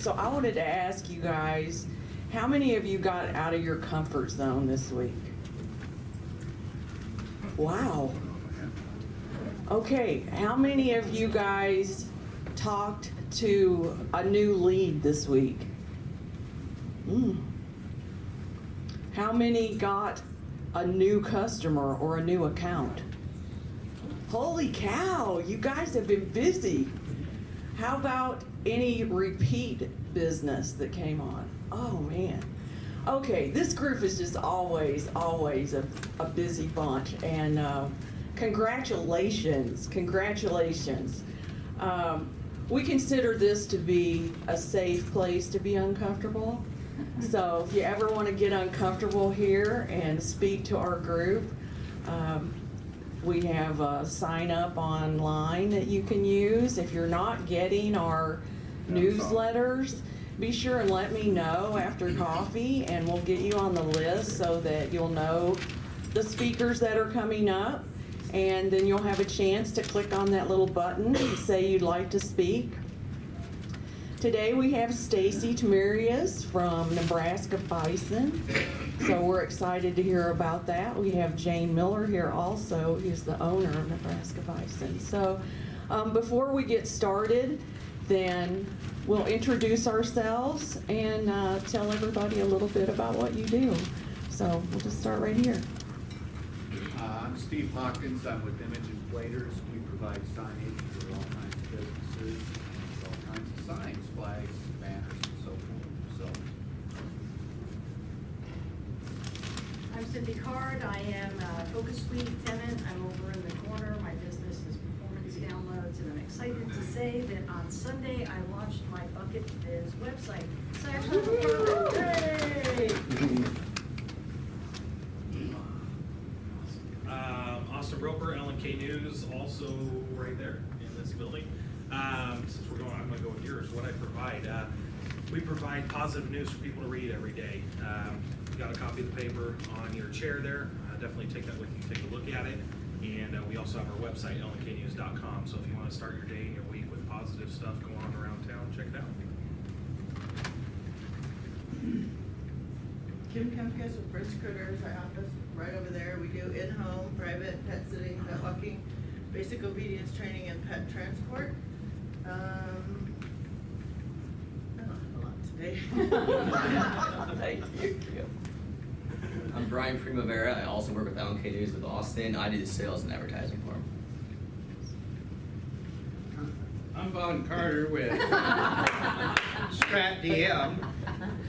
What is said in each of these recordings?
So I wanted to ask you guys, how many of you got out of your comfort zone this week? Wow. Okay, how many of you guys talked to a new lead this week? How many got a new customer or a new account? Holy cow, you guys have been busy. How about any repeat business that came on? Oh man. Okay, this group is just always a busy bunch, and congratulations. We consider this to be a safe place to be uncomfortable. So if you ever want to get uncomfortable here and speak to our group, we have a sign up online that you can use. If you're not getting our newsletters, be sure and let me know after coffee, and we'll get you on the list so that you'll know the speakers that are coming up, and then you'll have a chance to click on that little button and say you'd like to speak. Today we have Stacy Tamerius from Nebraska Bison, so we're excited to hear about that. We have Jane Miller here also, who's the owner of Nebraska Bison. So before we get started, then we'll introduce ourselves and tell everybody a little bit about what you do. So we'll just start right here. I'm Steve Hawkins. I'm with Image Inflators. We provide signage for all kinds of businesses, all kinds of signs, flags, banners, and so forth. So, I'm Cindy Card. I am a Focus Suite tenant. I'm over in the corner. My business is Performance Downloads, and I'm excited to say that on Sunday I launched my Bucket Biz website. So I actually Austin Roper, LNK News, also right there in this building. Since we're going, I'm going to go with yours. What I provide, we provide positive news for people to read every day. You got a copy of the paper on your chair there. Definitely take that with you, take a look at it. And we also have our website, lnknews.com. So if you want to start your day and your week with positive stuff going on around town, check it out. Kim Kemkes with Brisk Critters, our office right over there. We do in-home, private pet sitting, pet walking, basic obedience training, and pet transport. I don't have a lot today. Thank you. I'm Brian Primavera. I also work with LNK News with Austin. I do the sales and advertising for them. I'm Vaughn Carter with Strat DM,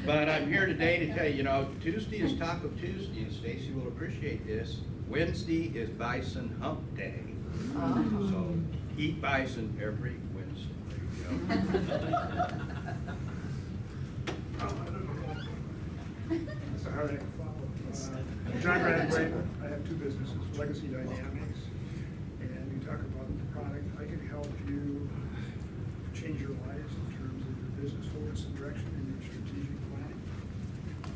but I'm here today to tell you, Tuesday is Taco Tuesday, and Stacy will appreciate this. Wednesday is Bison Hump Day. So eat bison every Wednesday. There you go. That's a hard act to follow. I'm John Radway. I have two businesses, Legacy Dynamics, and you talk about the product. I can help you change your lives in terms of your business focus and direction and your strategic planning.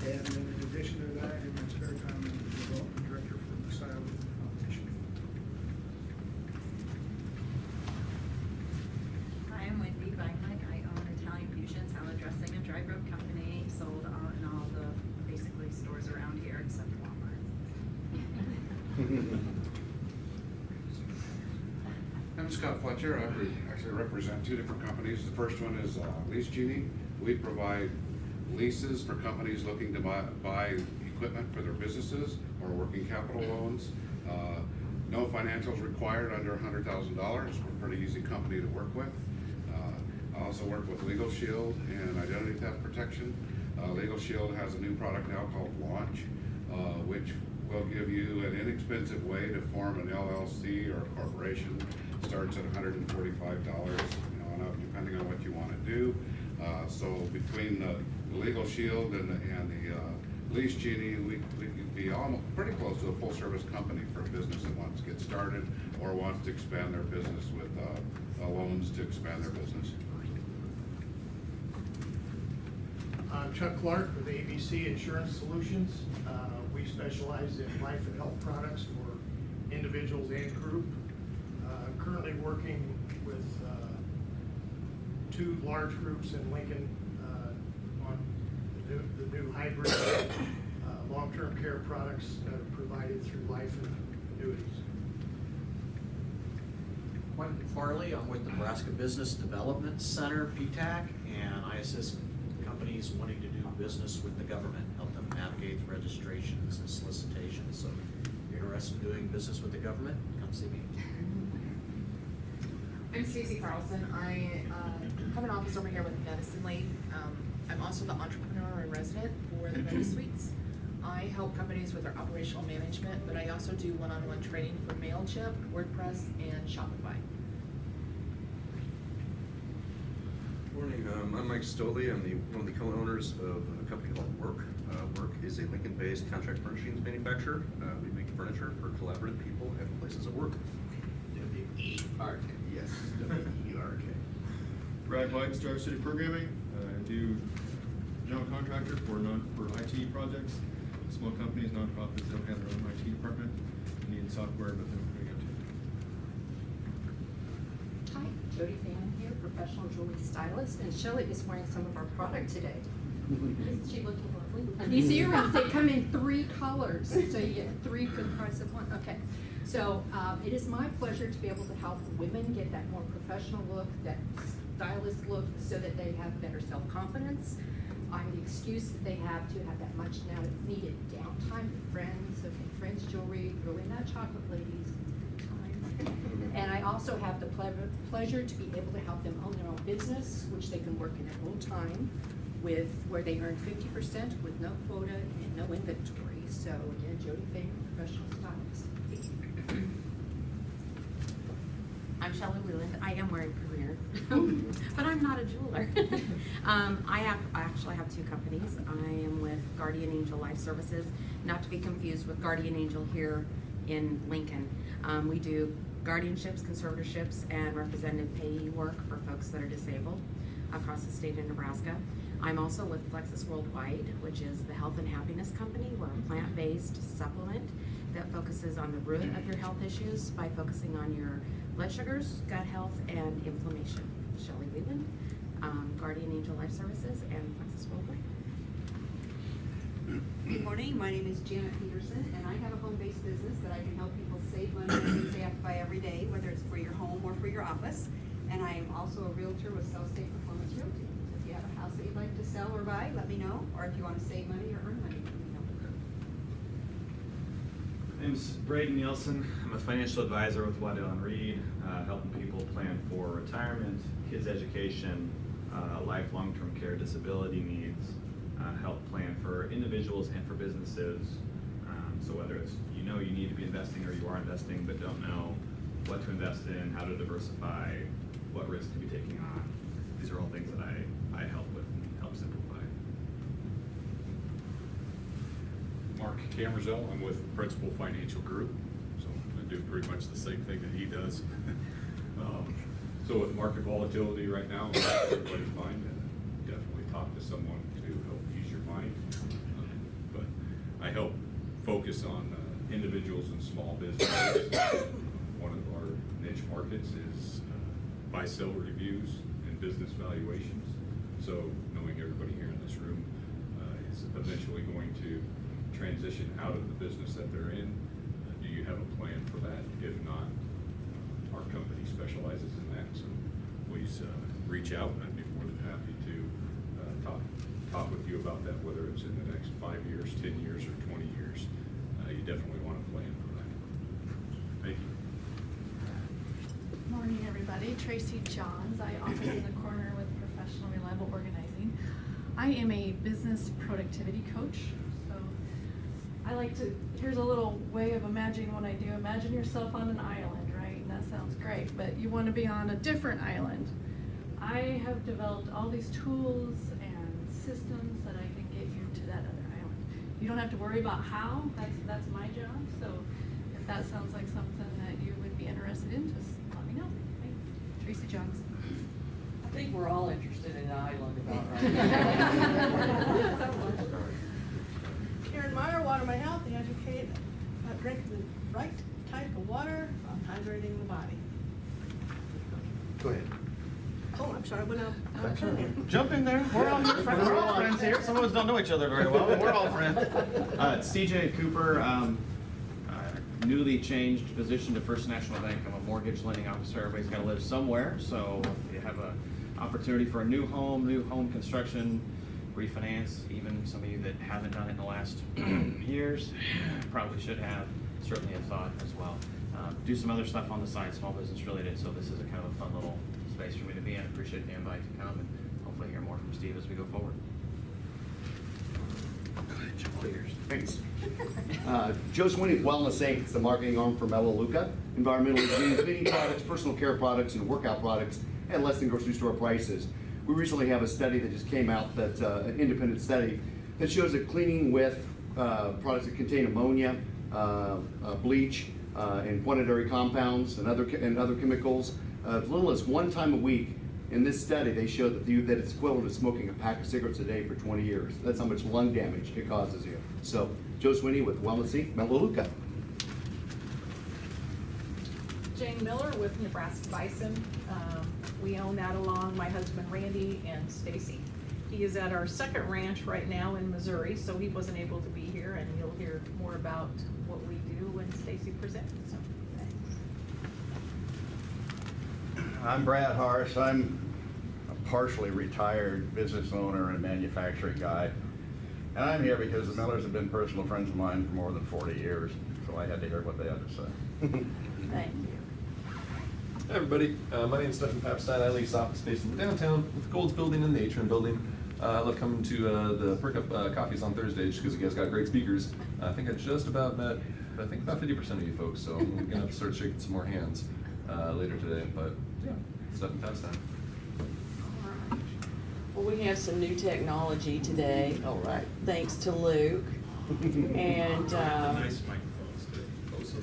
And then in addition to that, in my spare time, I'm the development director for the Messiah Foundation. Hi, I'm Wendy Beinheck. I own Italian Fusion salad dressing and dry rub company, sold in all the basically stores around here except Walmart. I'm Scott Fletcher. I actually represent two different companies. The first one is Lease Genie. We provide leases for companies looking to buy equipment for their businesses or working capital loans. No financials required under $100,000. We're a pretty easy company to work with. I also work with Legal Shield and Identity Theft Protection. Legal Shield has a new product now called Launch, which will give you an inexpensive way to form an LLC or a corporation. Starts at $145, on up, depending on what you want to do. So between the Legal Shield and the Lease Genie, we could be almost pretty close to a full-service company for a business that wants to get started or wants to expand their business with loans to expand their business. I'm Chuck Clark with ABC Insurance Solutions. We specialize in life and health products for individuals and group. Currently working with two large groups in Lincoln hybrid, long-term care products that are provided through life and annuities. Quentin Farley, I'm with the Nebraska Business Development Center, PTAC, and I assist companies wanting to do business with the government, help them navigate the registrations and solicitations. So if you're interested in doing business with the government, come see me. I'm Stacy Carlson. I have an office over here with Medicine Lane. I'm also the entrepreneur and resident for the Medi Suites. I help companies with their operational management, but I also do one-on-one training for MailChimp, WordPress, and Shopify. Morning, I'm Mike Stoley. I'm one of the co-owners of a company called Work. Work is a Lincoln-based contract furnishings manufacturer. We make furniture for collaborative people at places of work. W-E-R-K. Yes, W-E-R-K. Brad White, Star City Programming. I do general contractor for IT projects. Small companies, nonprofits don't have their own IT department. They need software, but they're putting it to. Hi, Jody Fannin here, professional jewelry stylist, and Shelley is wearing some of our product today. Isn't she looking lovely? And these earrings, they come in 3 colors, so you get 3 for the price of 1. Okay, so it is my pleasure to be able to help women get that more professional look, that stylist look, so that they have better self-confidence. I'm the excuse that they have to have that much now needed downtime with friends, okay, friends jewelry, really not chocolate ladies. Time. And I also have the pleasure to be able to help them own their own business, which they can work in their own time, with where they earn 50% with no quota and no inventory. So again, Jody Fagan, professional stylist. I'm Shelley Leland. I am wearing Premier, but I'm not a jeweler. I actually have 2 companies. I am with Guardian Angel Life Services, not to be confused with Guardian Angel here in Lincoln. We do guardianships, conservatorships, and representative payee work for folks that are disabled across the state of Nebraska. I'm also with Plexus Worldwide, which is the health and happiness company. We're a plant-based supplement that focuses on the root of your health issues by focusing on your blood sugars, gut health, and inflammation. Shelley Leland, Guardian Angel Life Services, and Plexus Worldwide. Good morning, my name is Janet Peterson, and I have a home-based business that I can help people save money on things they have to buy every day, whether it's for your home or for your office. And I am also a realtor with South State Performance Realty. If you have a house that you'd like to sell or buy, let me know. Or if you want to save money or earn money, let me know. My name is Braden Nielsen. I'm a financial advisor with Waddell & Reed, helping people plan for retirement, kids' education, life, long-term care, disability needs, help plan for individuals and for businesses. So whether it's you need to be investing or you are investing but don't know what to invest in, how to diversify, what risk to be taking on. These are all things that I help with and help simplify. Mark Camerzell, I'm with Principal Financial Group, so I do pretty much the same thing that he does. So with market volatility right now, everybody's mind, definitely talk to someone to help ease your mind. But I help focus on individuals and small businesses. One of our niche markets is buy-sell reviews and business valuations. So knowing everybody here in this room is eventually going to transition out of the business that they're in, do you have a plan for that? If not, our company specializes in that, so please reach out, and I'd be more than happy to talk with you about that, whether it's in the next 5 years, 10 years, or 20 years. You definitely want to plan for that. Thank you. Good morning, everybody. Tracy Johns. I office in the corner with Professional Reliable Organizing. I am a business productivity coach. So I like to, here's a little way of imagining what I do. Imagine yourself on an island, right? And that sounds great, but you want to be on a different island. I have developed all these tools and systems that I can get you to that other island. You don't have to worry about how, that's my job. So if that sounds like something that you would be interested in, just let me know. Thanks. Tracy Johns. I think we're all interested in an island about right now. Karen Meyer, Water My Health, the educate about drinking the right type of water while hydrating the body. Go ahead. Oh, I'm sorry, I went out. That's all right. Jump in there. We're all friends here. here. Some of us don't know each other very well, but we're all friends. It's CJ Cooper. Newly changed position to First National Bank. I'm a mortgage lending officer. Everybody's got to live somewhere, so if you have an opportunity for a new home construction, refinance, even some of you that haven't done it in the last years, probably should have, certainly a thought as well. Do some other stuff on the side, small business related, so this is a kind of a fun little space for me to be in. I appreciate the invite to come and hopefully hear more from Steve as we go forward. Thanks. Joe Sweeney, Wellness Inc. It's the marketing arm for Melaleuca. Environmentally clean cleaning products, personal care products, and workout products at less than grocery store prices. We recently have a study that just came out, that's an independent study, that shows that cleaning with products that contain ammonia, bleach, and quaternary compounds and other chemicals, as little as 1 time a week. In this study, they showed that it's equivalent to smoking a pack of cigarettes a day for 20 years. That's how much lung damage it causes you. So, Joe Sweeney with Wellness Inc., Melaleuca. Jane Miller with Nebraska Bison. We own that along my husband Randy and Stacy. He is at our second ranch right now in Missouri, so he wasn't able to be here, and you'll hear more about what we do when Stacy presents. So, I'm Brad Harris. I'm a partially retired business owner and manufacturing guy. And I'm here because the Millers have been personal friends of mine for more than 40 years, so I had to hear what they had to say. Thank you. Hi everybody, my name is Stephen Papstein. I lease office space in the downtown with the Golds Building and the Atrium Building. I love coming to the Perk Up coffees on Thursdays because you guys got great speakers. I think I just about met, about 50% of you folks, so I'm gonna have to start shaking some more hands later today. But yeah, Stephen Papstein. Well, we have some new technology today. All right. Thanks to Luke. And Nice microphones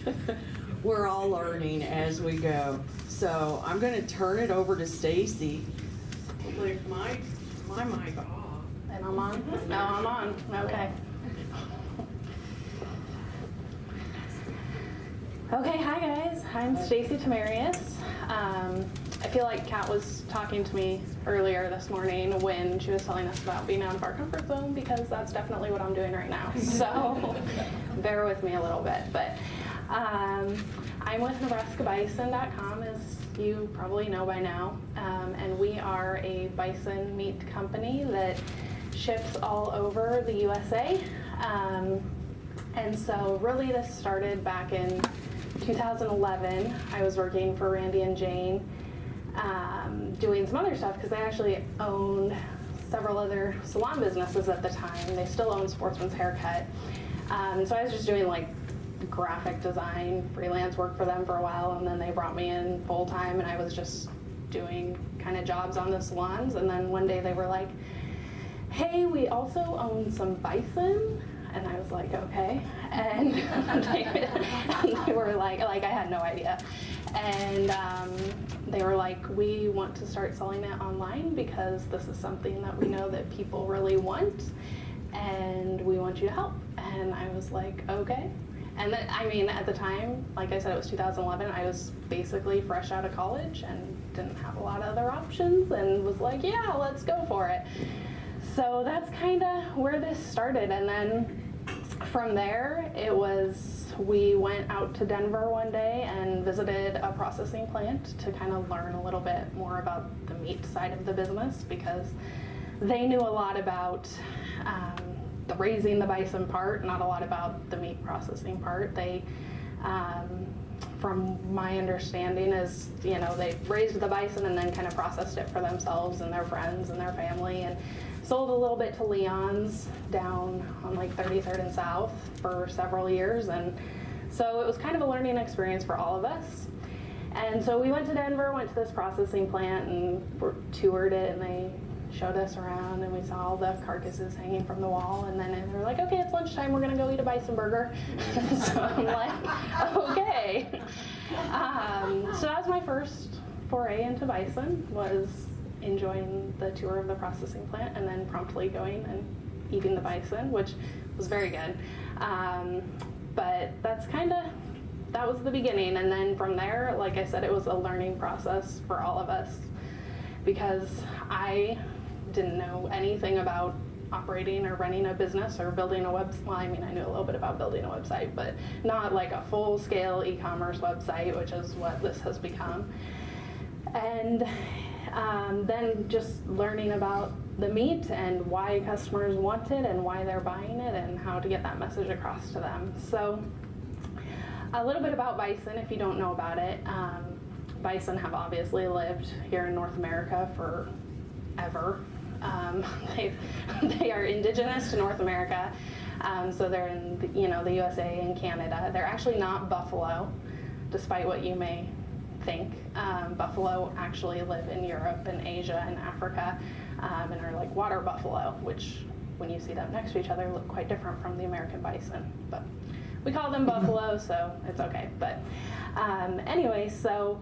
too. we're all learning as we go. So I'm going to turn it over to Stacy. Like my mic off. And I'm on? No, I'm on. Okay. Okay, hi guys. I'm Stacy Tamerius. I feel like Kat was talking to me earlier this morning when she was telling us about being out of our comfort zone, because that's definitely what I'm doing right now. So bear with me a little bit. But I'm with NebraskaBison.com, as you probably know by now. And we are a bison meat company that ships all over the USA. And so really this started back in 2011. I was working for Randy and Jane, doing some other stuff because they actually owned several other salon businesses at the time. They still own Sportsman's Haircut. So I was just doing like graphic design, freelance work for them for a while, and then they brought me in full time, and I was just doing kind of jobs on the salons. And then one day they were like, hey, we also own some bison. And I was like, okay. And they were like I had no idea. And they were like, we want to start selling it online because this is something that we know that people really want, and we want you to help. And I was like, okay. And then, I mean, at the time, like I said, it was 2011. I was basically fresh out of college and didn't have a lot of other options, and was like, yeah, let's go for it. So that's kind of where this started. And then from there, we went out to Denver one day and visited a processing plant to kind of learn a little bit more about the meat side of the business, because they knew a lot about the raising the bison part, not a lot about the meat processing part. They, from my understanding, is, you know, they raised the bison and then kind of processed it for themselves and their friends and their family, and sold a little bit to Leon's down on like 33rd and South for several years. And so it was kind of a learning experience for all of us. And so we went to Denver, went to this processing plant, and toured it, and they showed us around, and we saw all the carcasses hanging from the wall. And then they were like, okay, it's lunchtime, we're gonna go eat a bison burger. So I'm like, okay. So that was my first foray into bison, was enjoying the tour of the processing plant and then promptly going and eating the bison, which was very good. But that was the beginning. And then from there, like I said, it was a learning process for all of us, because I didn't know anything about operating or running a business or building a website. Well, I mean, I knew a little bit about building a website, but not like a full-scale e-commerce website, which is what this has become. And then just learning about the meat and why customers want it and why they're buying it and how to get that message across to them. So a little bit about bison, if you don't know about it. Bison have obviously lived here in North America forever. They are indigenous to North America, so they're in the USA and Canada. They're actually not buffalo, despite what you may think. Buffalo actually live in Europe and Asia and Africa, and are like water buffalo, which when you see them next to each other look quite different from the American bison. But we call them buffalo, so it's okay. But anyway, so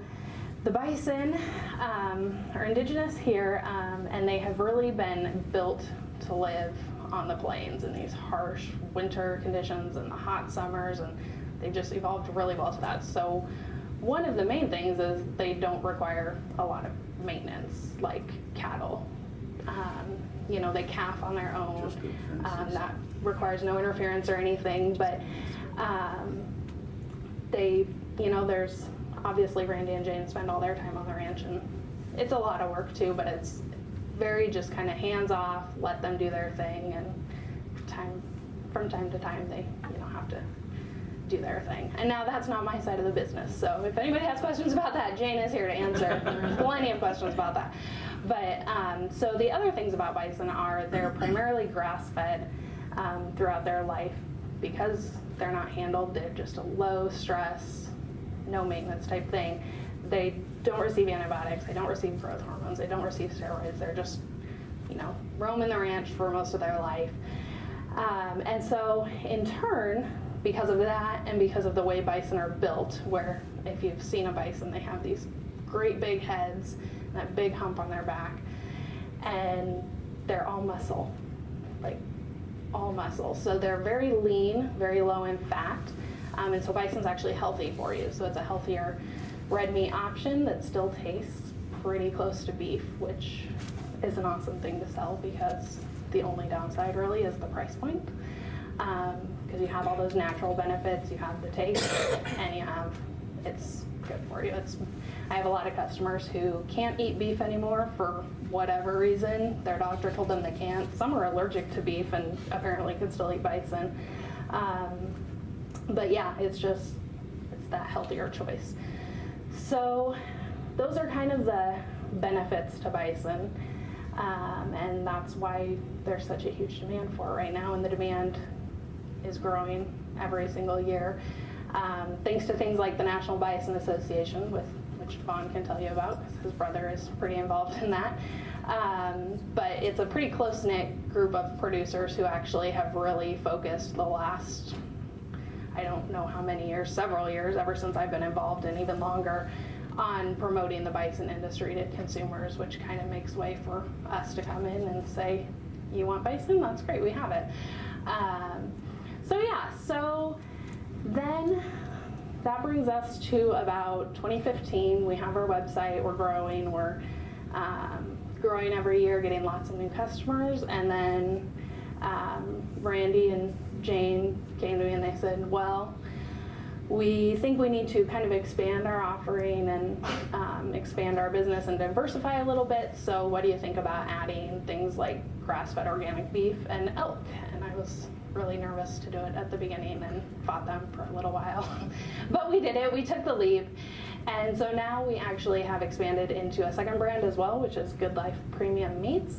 the bison are indigenous here, and they have really been built to live on the plains in these harsh winter conditions and the hot summers, and they've just evolved really well to that. So one of the main things is they don't require a lot of maintenance like cattle. They calf on their own. That requires no interference or anything, but there's obviously Randy and Jane spend all their time on the ranch, and it's a lot of work too, but it's very just kind of hands off, let them do their thing, and from time to time they have to do their thing. And now that's not my side of the business, so if anybody has questions about that, Jane is here to answer. There's plenty of questions about that. But so the other things about bison are they're primarily grass-fed throughout their life. Because they're not handled, they're just a low stress, no maintenance type thing. They don't receive antibiotics, they don't receive growth hormones, they don't receive steroids. They're just, roaming the ranch for most of their life. And so in turn, because of that and because of the way bison are built, where if you've seen a bison, they have these great big heads, and that big hump on their back, and they're all muscle, like all muscle. So they're very lean, very low in fat, and so bison's actually healthy for you. So it's a healthier red meat option that still tastes pretty close to beef, which is an awesome thing to sell because the only downside really is the price point. Because you have all those natural benefits, you have the taste, and it's good for you. I have a lot of customers who can't eat beef anymore for whatever reason. Their doctor told them they can't. Some are allergic to beef and apparently can still eat bison. But yeah, it's that healthier choice. So those are kind of the benefits to bison. And that's why there's such a huge demand for it right now, and the demand is growing every single year. Thanks to things like the National Bison Association, which Vaughn can tell you about because his brother is pretty involved in that. But it's a pretty close-knit group of producers who actually have really focused the last, I don't know how many years, several years, ever since I've been involved, and even longer, on promoting the bison industry to consumers, which kind of makes way for us to come in and say, you want bison? That's great, we have it. So then that brings us to about 2015. We have our website, we're growing every year, getting lots of new customers, and then Randy and Jane came to me and they said, well, we think we need to kind of expand our offering and expand our business and diversify a little bit, so what do you think about adding things like grass-fed organic beef and elk? And I was really nervous to do it at the beginning and fought them for a little while. But we did it, we took the leap. And so now we actually have expanded into a second brand as well, which is Good Life Premium Meats.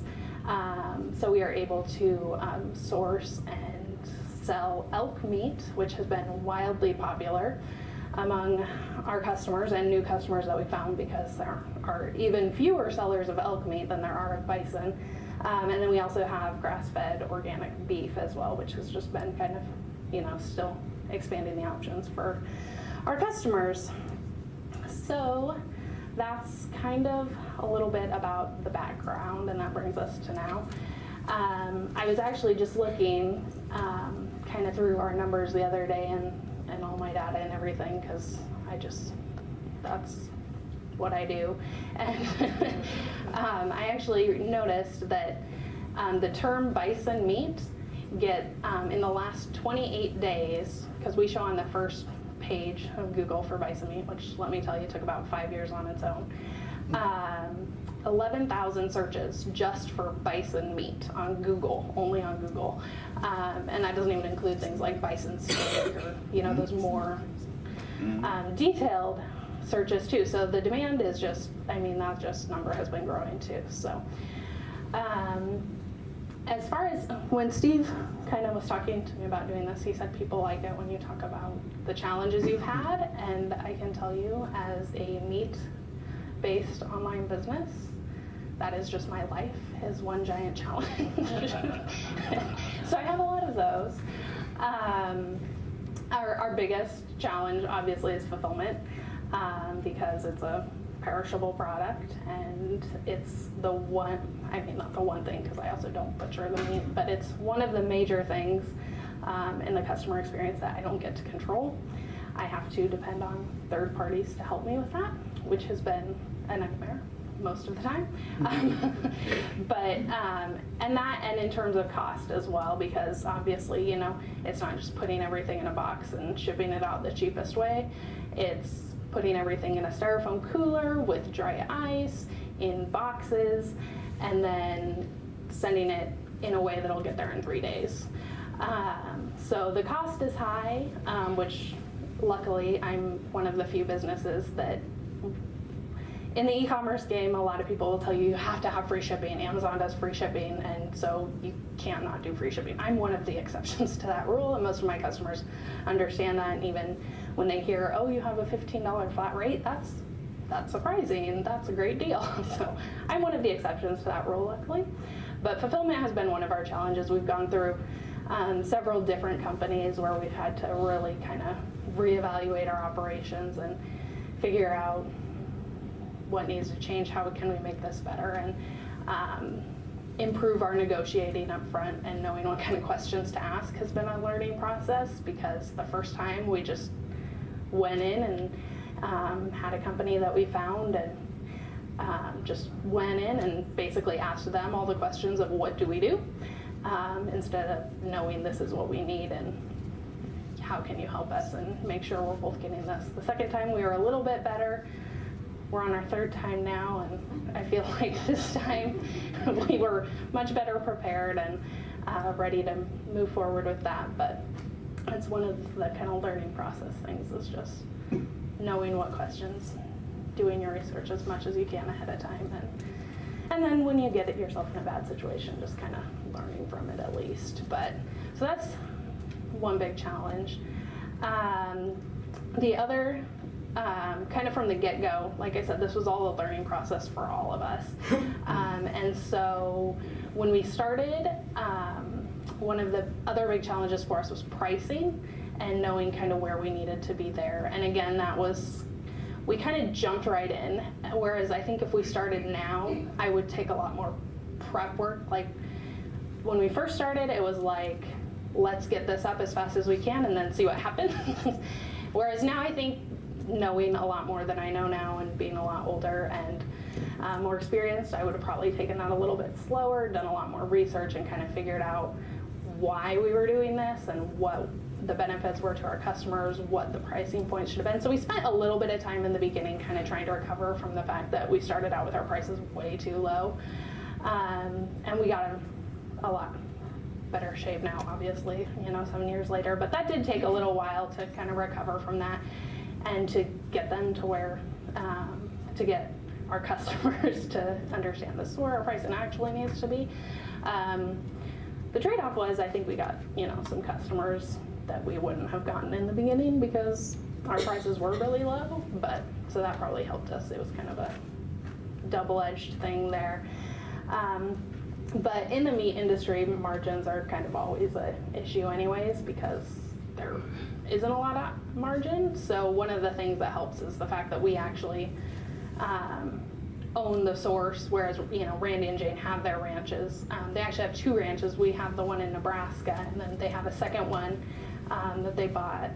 So we are able to source and sell elk meat, which has been wildly popular among our customers and new customers that we found, because there are even fewer sellers of elk meat than there are of bison. And then we also have grass-fed organic beef as well, which has just been kind of, still expanding the options for our customers. So that's kind of a little bit about the background, and that brings us to now. I was actually just looking kind of through our numbers the other day and all my data and everything, because that's what I do. And I actually noticed that the term bison meat get, in the last 28 days, because we show on the first page of Google for bison meat, which let me tell you took about 5 years on its own, 11,000 searches just for bison meat on Google, only on Google. And that doesn't even include things like bison steak or, those more detailed searches too. So the demand is just, that just number has been growing too. So as far as when Steve kind of was talking to me about doing this, he said people like it when you talk about the challenges you've had. And I can tell you, as a meat-based online business, that is just my life, is one giant challenge. So I have a lot of those. Our biggest challenge, obviously, is fulfillment, because it's a perishable product, and it's the one, not the one thing, because I also don't butcher the meat, but it's one of the major things in the customer experience that I don't get to control. I have to depend on third parties to help me with that, which has been a nightmare most of the time. And in terms of cost as well, because obviously, it's not just putting everything in a box and shipping it out the cheapest way. It's putting everything in a styrofoam cooler with dry ice in boxes, and then sending it in a way that'll get there in 3 days. So the cost is high, which luckily I'm one of the few businesses that, in the e-commerce game, a lot of people will tell you have to have free shipping. Amazon does free shipping, and so you can't not do free shipping. I'm one of the exceptions to that rule, and most of my customers understand that. And even when they hear, oh, you have a $15 flat rate, that's surprising, and that's a great deal. So I'm one of the exceptions to that rule, luckily. But fulfillment has been one of our challenges. We've gone through several different companies where we've had to really kind of reevaluate our operations and figure out what needs to change, how can we make this better, and improve our negotiating up front, and knowing what kind of questions to ask has been a learning process, because the first time we just went in and had a company that we found and just went in and basically asked them all the questions of what do we do, instead of knowing this is what we need and how can you help us and make sure we're both getting this. The second time we were a little bit better. We're on our third time now, and I feel like this time we were much better prepared and ready to move forward with that. But it's one of the kind of learning process things, is just knowing what questions, doing your research as much as you can ahead of time, and then when you get yourself in a bad situation, just kind of learning from it at least. But so that's one big challenge. The other, kind of from the get-go, like I said, this was all a learning process for all of us. And so when we started, one of the other big challenges for us was pricing and knowing kind of where we needed to be there. And again, we kind of jumped right in, whereas I think if we started now, I would take a lot more prep work. Like when we first started, it was like, let's get this up as fast as we can and then see what happens. Whereas now I think, knowing a lot more than I know now and being a lot older and more experienced, I would have probably taken that a little bit slower, done a lot more research, and kind of figured out why we were doing this and what the benefits were to our customers, what the pricing points should have been. So we spent a little bit of time in the beginning kind of trying to recover from the fact that we started out with our prices way too low. And we got in a lot better shape now, obviously, 7 years later. But that did take a little while to kind of recover from that, and to get them to where, to get our customers to understand this is where our pricing actually needs to be. The trade-off was, I think we got, some customers that we wouldn't have gotten in the beginning because our prices were really low, but so that probably helped us. It was kind of a double-edged thing there. But in the meat industry, margins are kind of always an issue anyways, because there isn't a lot of margin. So one of the things that helps is the fact that we actually own the source, whereas Randy and Jane have their ranches. They actually have 2 ranches. We have the one in Nebraska, and then they have a second one that they bought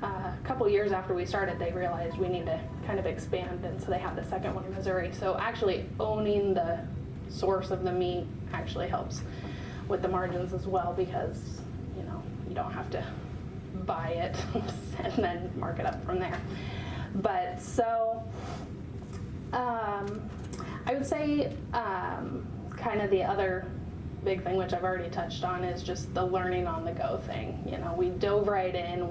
a couple years after we started, they realized we need to kind of expand, and so they had the second one in Missouri. So actually owning the source of the meat actually helps with the margins as well, because you don't have to buy it and then mark it up from there. But so I would say kind of the other big thing, which I've already touched on, is just the learning on the go thing. We dove right in.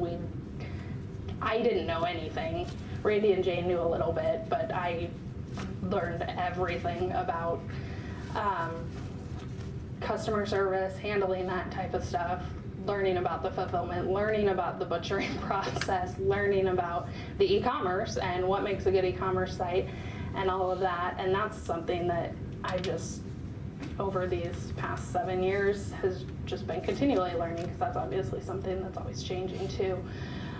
I didn't know anything. Randy and Jane knew a little bit, but I learned everything about customer service, handling that type of stuff, learning about the fulfillment, learning about the butchering process, learning about the e-commerce and what makes a good e-commerce site and all of that. And that's something that I just, over these past 7 years, has just been continually learning, because that's obviously something that's always changing too.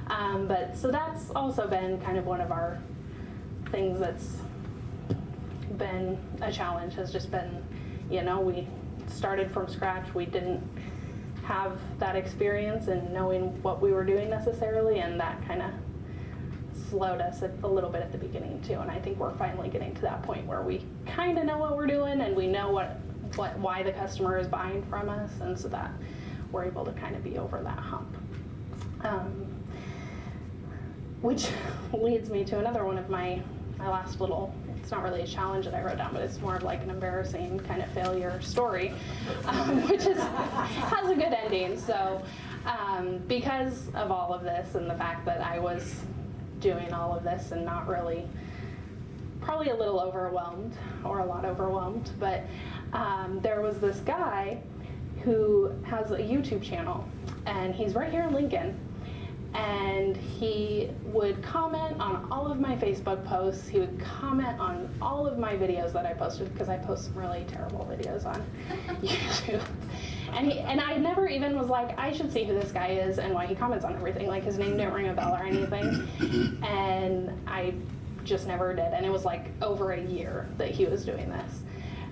But so that's also been kind of one of our things that's been a challenge, has just been, we started from scratch. We didn't have that experience in knowing what we were doing necessarily, and that kind of slowed us a little bit at the beginning too. And I think we're finally getting to that point where we kind of know what we're doing, and we know why the customer is buying from us, and so that we're able to kind of be over that hump. Which leads me to another one of my last little, it's not really a challenge that I wrote down, but it's more of like an embarrassing kind of failure story, which has a good ending. So because of all of this and the fact that I was doing all of this and not really, probably a little overwhelmed, or a lot overwhelmed, but there was this guy who has a YouTube channel, and he's right here in Lincoln. And he would comment on all of my Facebook posts. He would comment on all of my videos that I posted, because I post some really terrible videos on YouTube. And I never even was like, I should see who this guy is and why he comments on everything. Like, his name didn't ring a bell or anything. And I just never did. And it was like over a year that he was doing this.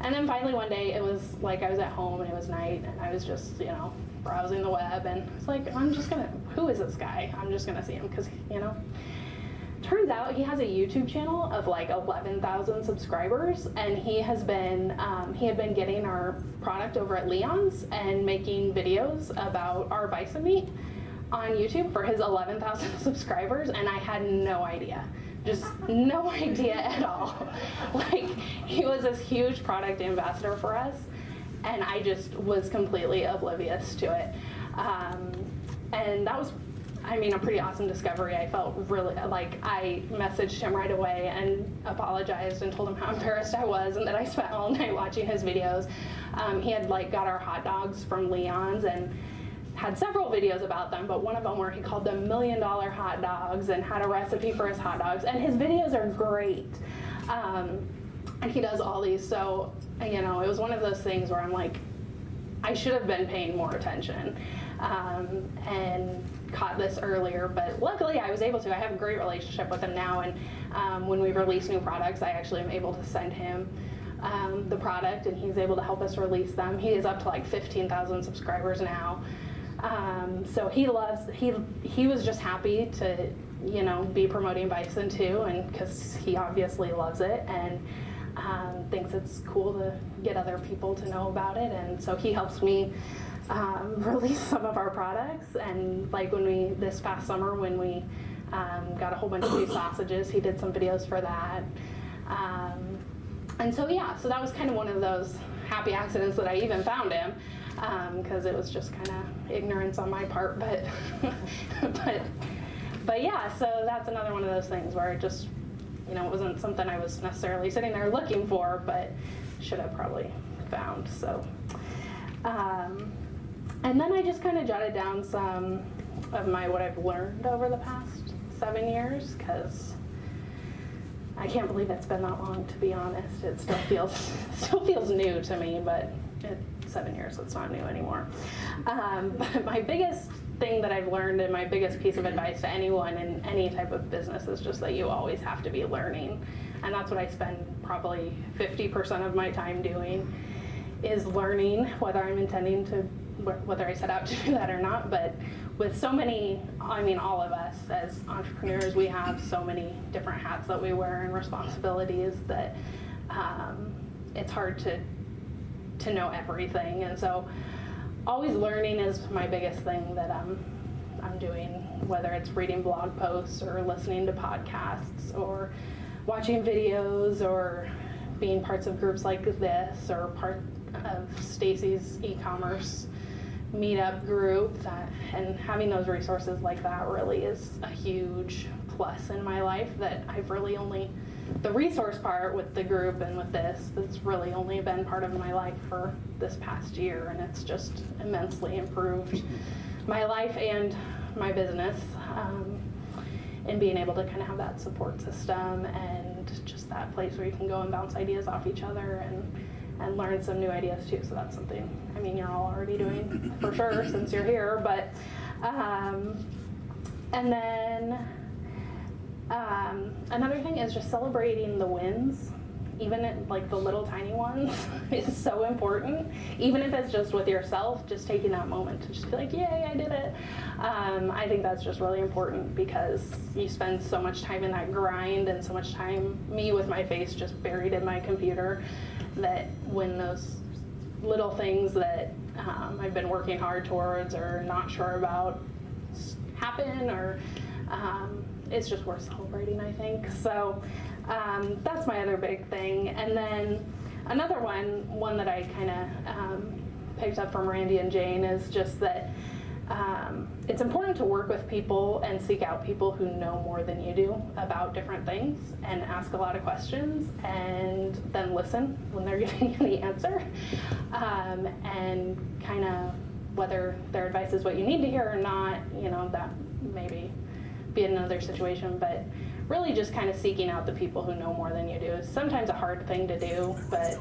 And then finally one day, it was like I was at home and it was night, and I was just, browsing the web, and it's like, who is this guy? I'm just gonna see him, because, turns out he has a YouTube channel of like 11,000 subscribers, and he had been getting our product over at Leon's and making videos about our bison meat on YouTube for his 11,000 subscribers, and I had no idea. Just no idea at all. Like, he was this huge product ambassador for us, and I just was completely oblivious to it. And that was, a pretty awesome discovery. I felt really, I messaged him right away and apologized and told him how embarrassed I was, and that I spent all night watching his videos. He had got our hot dogs from Leon's and had several videos about them, but one of them where he called them $1 million hot dogs and had a recipe for his hot dogs, and his videos are great. And he does all these, so, it was one of those things where I'm like, I should have been paying more attention, and caught this earlier, but luckily I was able to. I have a great relationship with him now, and when we release new products, I actually am able to send him the product, and he's able to help us release them. He is up to 15,000 subscribers now. So he was just happy to, be promoting bison too, and because he obviously loves it, and thinks it's cool to get other people to know about it. And so he helps me release some of our products. And this past summer, when we got a whole bunch of new sausages, he did some videos for that. And so so that was kind of one of those happy accidents that I even found him, because it was just kind of ignorance on my part, but so that's another one of those things where it just, it wasn't something I was necessarily sitting there looking for, but should have probably found. So and then I just kind of jotted down some of what I've learned over the past 7 years, because I can't believe it's been that long, to be honest. It still feels new to me, but 7 years, it's not new anymore. But my biggest thing that I've learned, and my biggest piece of advice to anyone in any type of business, is just that you always have to be learning. And that's what I spend probably 50% of my time doing, is learning, whether I'm intending to whether I set out to do that or not, but with so many, I mean, all of us as entrepreneurs, we have so many different hats that we wear and responsibilities that it's hard to know everything. And so always learning is my biggest thing that I'm doing, whether it's reading blog posts or listening to podcasts or watching videos or being parts of groups like this or part of Stacy's e-commerce meetup group, and having those resources like that really is a huge plus in my life that I've really only, the resource part with the group and with this, that's really only been part of my life for this past year, and it's just immensely improved my life and my business, and being able to kind of have that support system and just that place where you can go and bounce ideas off each other and learn some new ideas too. So that's something, I mean, you're all already doing for sure since you're here, but, and then another thing is just celebrating the wins, even like the little tiny ones is so important. Even if it's just with yourself, just taking that moment to just be like, yay, I did it. I think that's just really important because you spend so much time in that grind and so much time, me with my face just buried in my computer, that when those little things that I've been working hard towards or not sure about happen, or it's just worth celebrating, I think. So that's my other big thing. And then another one that I kind of picked up from Randy and Jane is just that it's important to work with people and seek out people who know more than you do about different things and ask a lot of questions and then listen when they're giving you the answer, and kind of whether their advice is what you need to hear or not, you know, that maybe be another situation, but really just kind of seeking out the people who know more than you do is sometimes a hard thing to do, but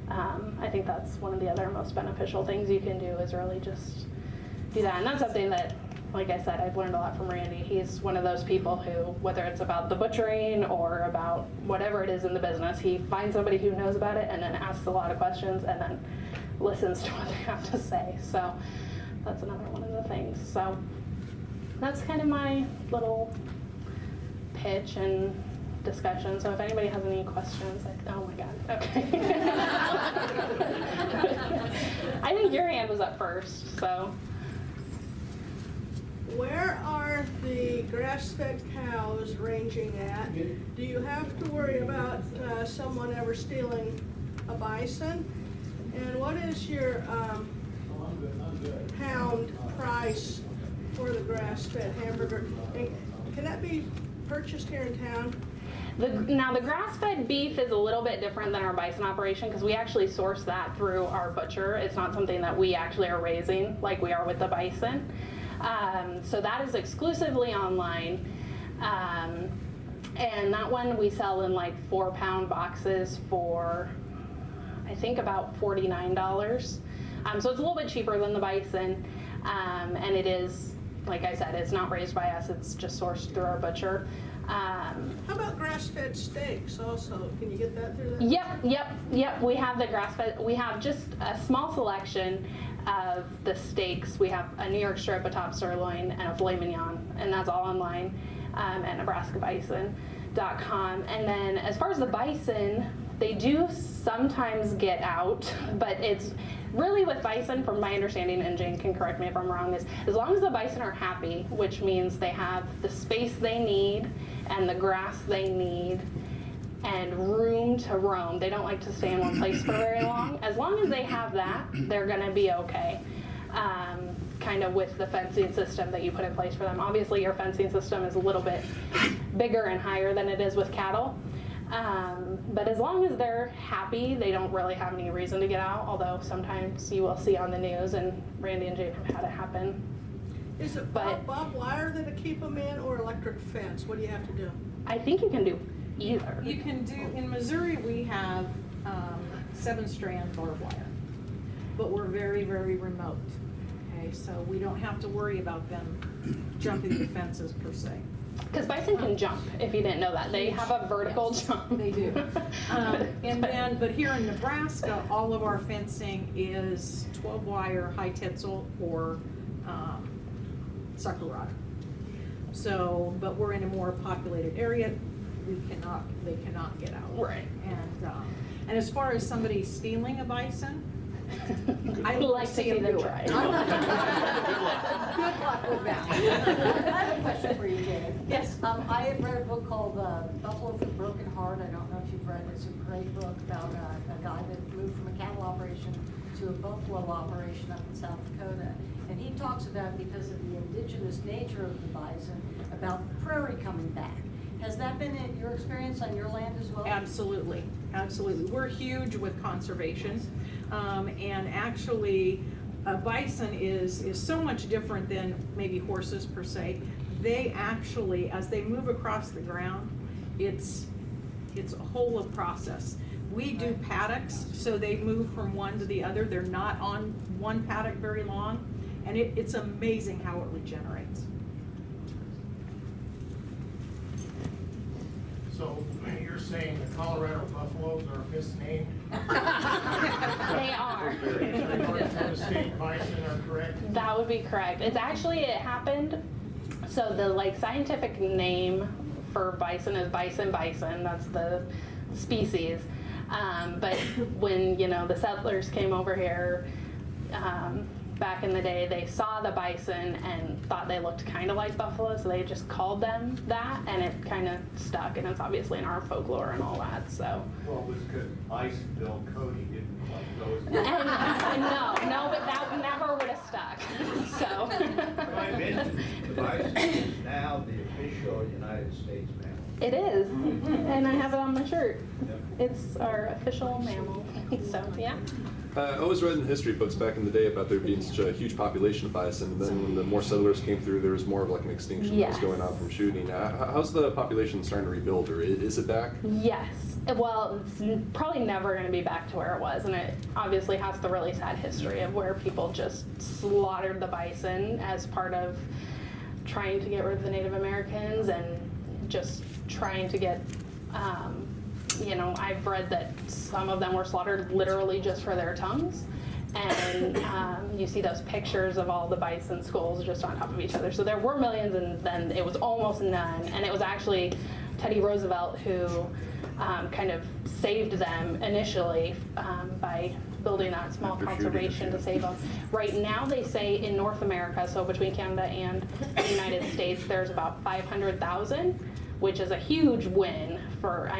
I think that's one of the other most beneficial things you can do is really just do that. And that's something that, like I said, I've learned a lot from Randy. He's one of those people who, whether it's about the butchering or about whatever it is in the business, he finds somebody who knows about it and then asks a lot of questions and then listens to what they have to say. So that's another one of the things. So that's kind of my little pitch and discussion. So if anybody has any questions, oh my God, okay. I think your hand was up first, so. Where are the grass-fed cows ranging at? Do you have to worry about someone ever stealing a bison? And what is your pound price for the grass-fed hamburger? And can that be purchased here in town? Now the grass-fed beef is a little bit different than our bison operation because we actually source that through our butcher. It's not something that we actually are raising like we are with the bison. So that is exclusively online. And that one we sell in like 4-pound boxes for, I think, about $49. So it's a little bit cheaper than the bison. And it is, like I said, it's not raised by us, it's just sourced through our butcher. How about grass-fed steaks also? Can you get that through that? Yep. We have the grass-fed. We have just a small selection of the steaks. We have a New York strip, a top sirloin, and a filet mignon, and that's all online at nebraskabison.com. And then as far as the bison, they do sometimes get out, but it's really with bison, from my understanding, and Jane can correct me if I'm wrong, is as long as the bison are happy, which means they have the space they need and the grass they need and room to roam. They don't like to stay in one place for very long. As long as they have that, they're gonna be okay. Kind of with the fencing system that you put in place for them. Obviously your fencing system is a little bit bigger and higher than it is with cattle. But as long as they're happy, they don't really have any reason to get out, although sometimes you will see on the news, and Randy and Jane have had it happen. Is it barbed wire that'll keep them in, or electric fence? What do you have to do? I think you can do either. You can do, in Missouri we have 7-strand barbed wire, but we're very, very remote. Okay, so we don't have to worry about them jumping the fences per se. Because bison can jump, if you didn't know that. They have a vertical jump. They do. And then, but here in Nebraska, all of our fencing is 12 wire, high tensile, or sucker rod. So, but we're in a more populated area, they cannot get out. Right. And as far as somebody stealing a bison, I I'd would like to see them try. Good luck with that. I have a question for you, Jan. Yes. I have read a book called Buffalo for the Broken Heart. I don't know if you've read it. It's a great book about a guy that moved from a cattle operation to a buffalo operation up in South Dakota. And he talks about, because of the indigenous nature of the bison, about the prairie coming back. Has that been your experience on your land as well? Absolutely, absolutely. We're huge with conservation. And actually, a bison is so much different than maybe horses per se. They actually, as they move across the ground, it's a whole process. We do paddocks, so they move from one to the other. They're not on one paddock very long, and it's amazing how it regenerates. So you're saying the Colorado buffaloes are misnamed? They are. The state bison are correct? That would be correct. It's actually, it happened, so the scientific name for bison is bison. That's the species. But when, the settlers came over here, back in the day, they saw the bison and thought they looked kind of like buffalo, so they just called them that, and it kind of stuck, and it's obviously in our folklore and all that, so. Well, it was because Bison Bill Cody didn't like those. No, but that never would have stuck, so. I mentioned the bison is now the official United States mammal. It is, and I have it on my shirt. It's our official mammal, so, yeah. I always read in history books back in the day about there being such a huge population of bison, and then when the more settlers came through, there was more of like an extinction that was going on from shooting. How's the population starting to rebuild, or is it back? Yes. Well, it's probably never going to be back to where it was, and it obviously has the really sad history of where people just slaughtered the bison as part of trying to get rid of the Native Americans and just trying to get I've read that some of them were slaughtered literally just for their tongues. And you see those pictures of all the bison skulls just on top of each other. So there were millions, and then it was almost none. And it was actually Teddy Roosevelt who kind of saved them initially by building that small conservation to save them. Right now they say in North America, so between Canada and the United States, there's about 500,000, which is a huge win for,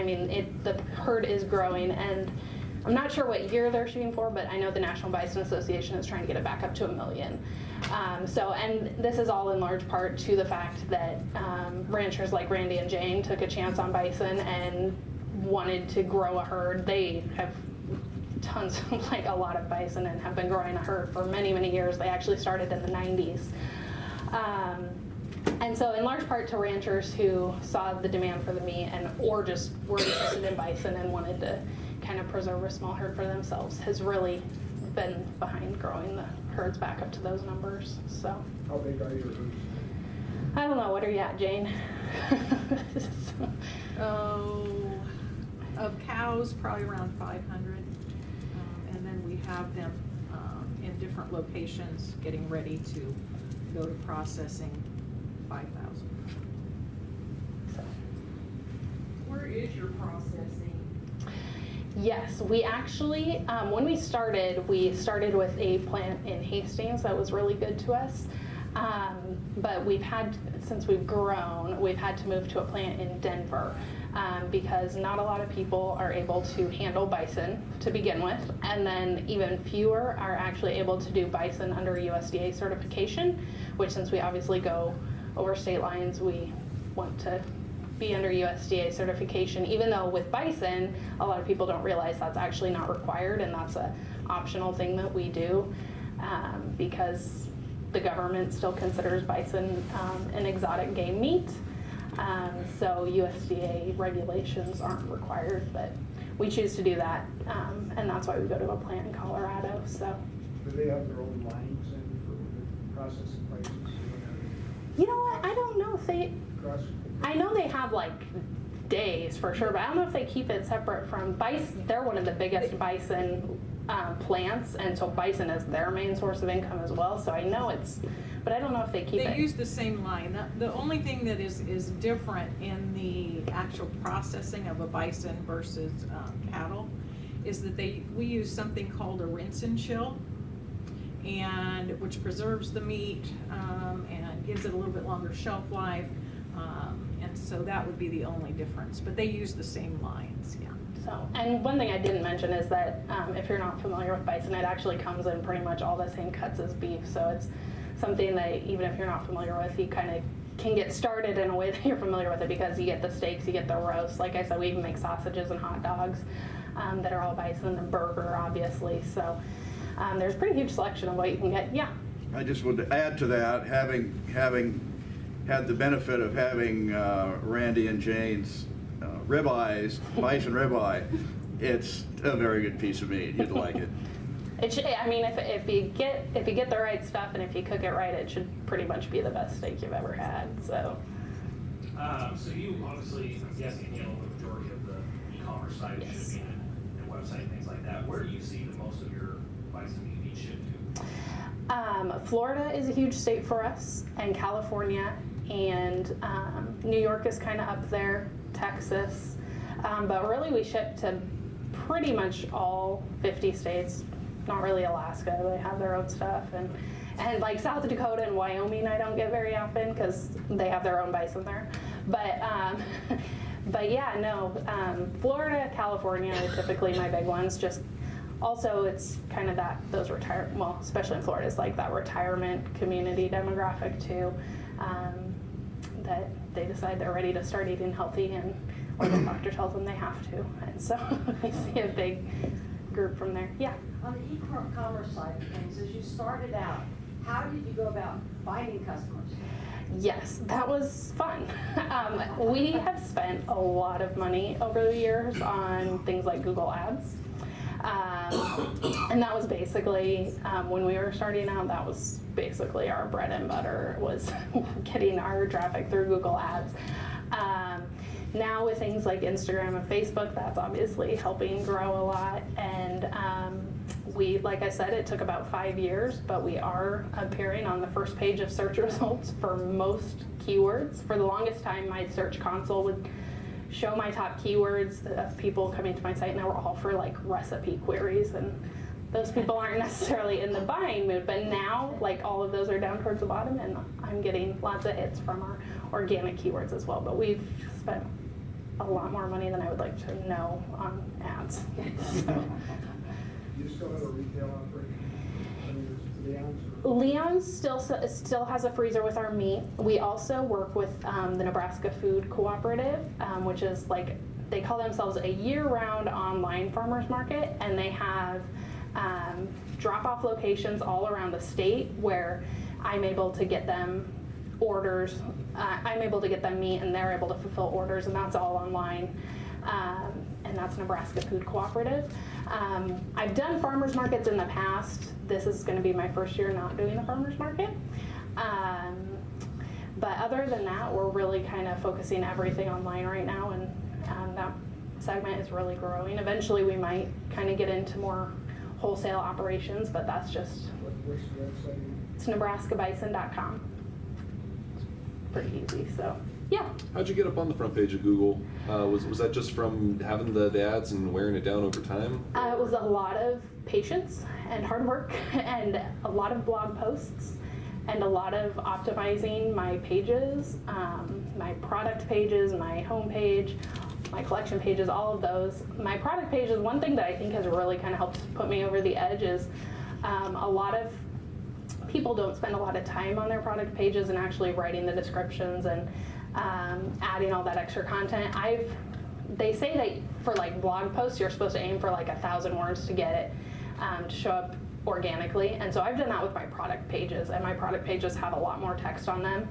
the herd is growing, and I'm not sure what year they're shooting for, but I know the National Bison Association is trying to get it back up to 1 million. And this is all in large part to the fact that ranchers like Randy and Jane took a chance on bison and wanted to grow a herd. They have tons of, a lot of bison and have been growing a herd for many, many years. They actually started in the 90s. And so in large part to ranchers who saw the demand for the meat or just were interested in bison and wanted to kind of preserve a small herd for themselves has really been behind growing the herds back up to those numbers. So. How big are your herds? I don't know. What are you at, Jane? Of cows, probably around 500. And then we have them in different locations getting ready to go to processing 5,000. Where is your processing? Yes, we actually, when we started with a plant in Hastings that was really good to us. But since we've grown, we've had to move to a plant in Denver because not a lot of people are able to handle bison to begin with. And then even fewer are actually able to do bison under USDA certification, which since we obviously go over state lines, we want to be under USDA certification, even though with bison, a lot of people don't realize that's actually not required, and that's an optional thing that we do because the government still considers bison an exotic game meat. So USDA regulations aren't required, but we choose to do that, and that's why we go to a plant in Colorado. So. Do they have their own lines in for the processing places? You know what? I don't know if they. I know they have like days for sure, but I don't know if they keep it separate from bison. They're one of the biggest bison plants, and so bison is their main source of income as well. So I know it's, but I don't know if they keep it. They use the same line. The only thing that is different in the actual processing of a bison versus cattle is that we use something called a rinse and chill, and which preserves the meat and gives it a little bit longer shelf life. And so that would be the only difference, but they use the same lines, yeah. So, and one thing I didn't mention is that if you're not familiar with bison, it actually comes in pretty much all the same cuts as beef. So it's something that even if you're not familiar with, you kind of can get started in a way that you're familiar with it, because you get the steaks, you get the roast. Like I said, we even make sausages and hot dogs that are all bison, and burger, obviously. So there's a pretty huge selection of what you can get. Yeah. I just would add to that, having had the benefit of having Randy and Jane's ribeyes, bison ribeye, it's a very good piece of meat. You'd like it. It should, I mean, if you get the right stuff and if you cook it right, it should pretty much be the best steak you've ever had. So. So you obviously, I'm guessing, you know, the majority of the e-commerce side Yes. should be in your website and things like that. Where do you see the most of your bison meat being shipped to? Florida is a huge state for us, and California, and New York is kind of up there, Texas. But really we ship to pretty much all 50 states, not really Alaska, they have their own stuff. And like South Dakota and Wyoming I don't get very often because they have their own bison there. But yeah, no, Florida, California are typically my big ones. Just also it's kind of those especially in Florida, it's like that retirement community demographic too, that they decide they're ready to start eating healthy, and or the doctor tells them they have to, and so we see a big group from there. Yeah. On the e-commerce side of things, as you started out, how did you go about finding customers? Yes, that was fun. We have spent a lot of money over the years on things like Google Ads. And that was basically, when we were starting out, that was basically our bread and butter, was getting our traffic through Google Ads. Now with things like Instagram and Facebook, that's obviously helping grow a lot. And like I said, it took about 5 years, but we are appearing on the first page of search results for most keywords. For the longest time, my search console would show my top keywords of people coming to my site, and they were all for like recipe queries, and those people aren't necessarily in the buying mood. But now, like, all of those are down towards the bottom, and I'm getting lots of hits from our organic keywords as well. But we've spent a lot more money than I would like to know on ads. So. You still have a retail operation? Leon's still has a freezer with our meat. We also work with the Nebraska Food Cooperative, which is like, they call themselves a year-round online farmers market, and they have drop-off locations all around the state where I'm able to get them orders. I'm able to get them meat, and they're able to fulfill orders, and that's all online. And that's Nebraska Food Cooperative. I've done farmers markets in the past. This is going to be my first year not doing a farmers market. But other than that, we're really kind of focusing everything online right now, and that segment is really growing. Eventually we might kind of get into more wholesale operations, but that's just, What's the website? it's nebraskabison.com. Pretty easy, so yeah. How'd you get up on the front page of Google? Was that just from having the ads and wearing it down over time? It was a lot of patience and hard work and a lot of blog posts and a lot of optimizing my pages, my product pages, my home page, my collection pages, all of those. My product pages, one thing that I think has really kind of helped put me over the edge is a lot of people don't spend a lot of time on their product pages and actually writing the descriptions and adding all that extra content. They say that for like blog posts, you're supposed to aim for like 1,000 words to get it to show up organically. And so I've done that with my product pages, and my product pages have a lot more text on them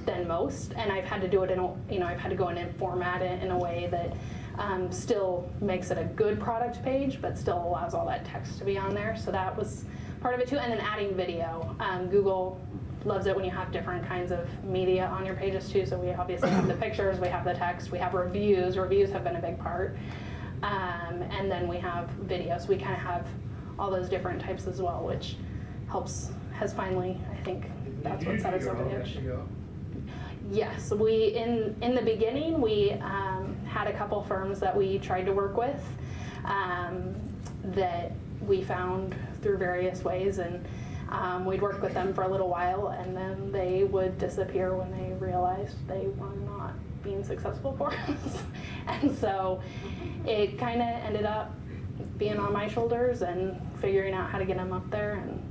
than most. And I've had to do it I've had to go in and format it in a way that still makes it a good product page, but still allows all that text to be on there. So that was part of it too. And then adding video. Google loves it when you have different kinds of media on your pages too. So we obviously have the pictures, we have the text, we have reviews. Reviews have been a big part. And then we have videos. We kind of have all those different types as well, which has finally, I think, that's what set us over the edge. Yes, we in the beginning we had a couple firms that we tried to work with that we found through various ways, and we'd work with them for a little while, and then they would disappear when they realized they were not being successful for us. And so it kind of ended up being on my shoulders and figuring out how to get them up there. And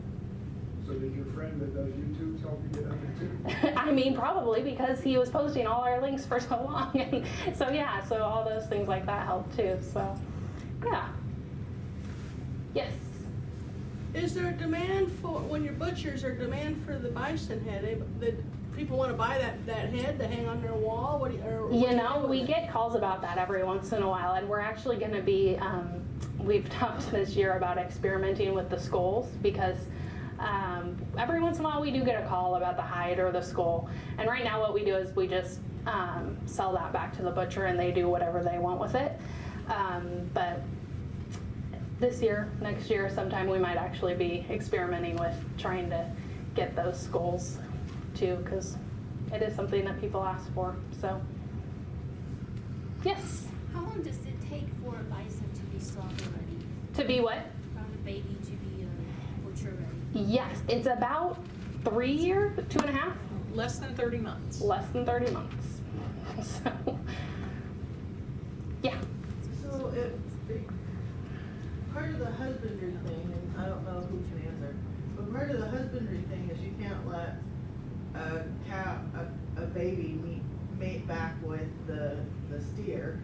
So did your friend that does YouTube help you get up there too? I mean, probably, because he was posting all our links for so long. And so yeah, so all those things like that helped too. So yeah. Yes. Is there a demand for, when you're butchers, or demand for the bison head? That people want to buy that head to hang on their wall? What do you, We get calls about that every once in a while, and we're actually going to be, we've talked this year about experimenting with the skulls, because every once in a while we do get a call about the hide or the skull. And right now what we do is we just sell that back to the butcher, and they do whatever they want with it. But this year, next year, sometime we might actually be experimenting with trying to get those skulls too, because it is something that people ask for. So, yes. How long does it take for a bison to be slaughter ready? To be what? From a baby to be butcher ready? Yes, it's about 3 years, 2.5. Less than 30 months. Less than 30 months. So, yeah. So part of the husbandry thing, and I don't know who can answer, but part of the husbandry thing is you can't let a baby mate back with the steer.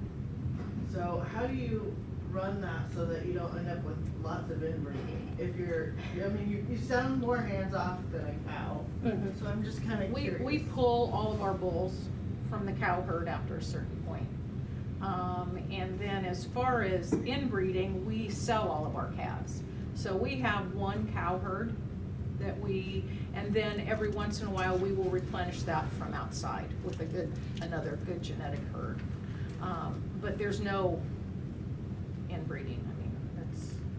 So how do you run that so that you don't end up with lots of inbreeding? If you sound more hands off than a cow. Mm-hmm. So I'm just kind of curious. We pull all of our bulls from the cow herd after a certain point. And then as far as inbreeding, we sell all of our calves. So we have one cow herd that and then every once in a while we will replenish that from outside with another good genetic herd. But there's no inbreeding. I mean,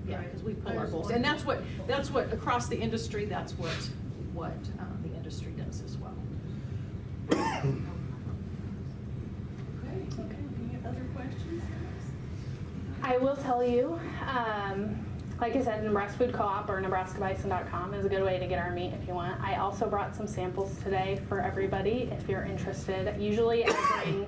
because we pull our bulls, and that's what across the industry. That's what the industry does as well. Other questions? I will tell you, like I said, Nebraska Food Co-op or NebraskaBison.com is a good way to get our meat if you want. I also brought some samples today for everybody if you're interested. Usually I bring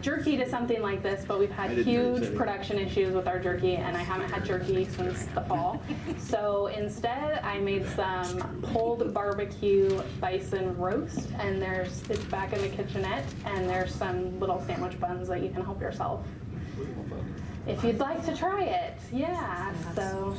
jerky to something like this, but we've had huge production issues with our jerky, and I haven't had jerky since the fall. So instead I made some pulled barbecue bison roast, and it's back in the kitchenette, and there's some little sandwich buns that you can help yourself if you'd like to try it. Yeah, so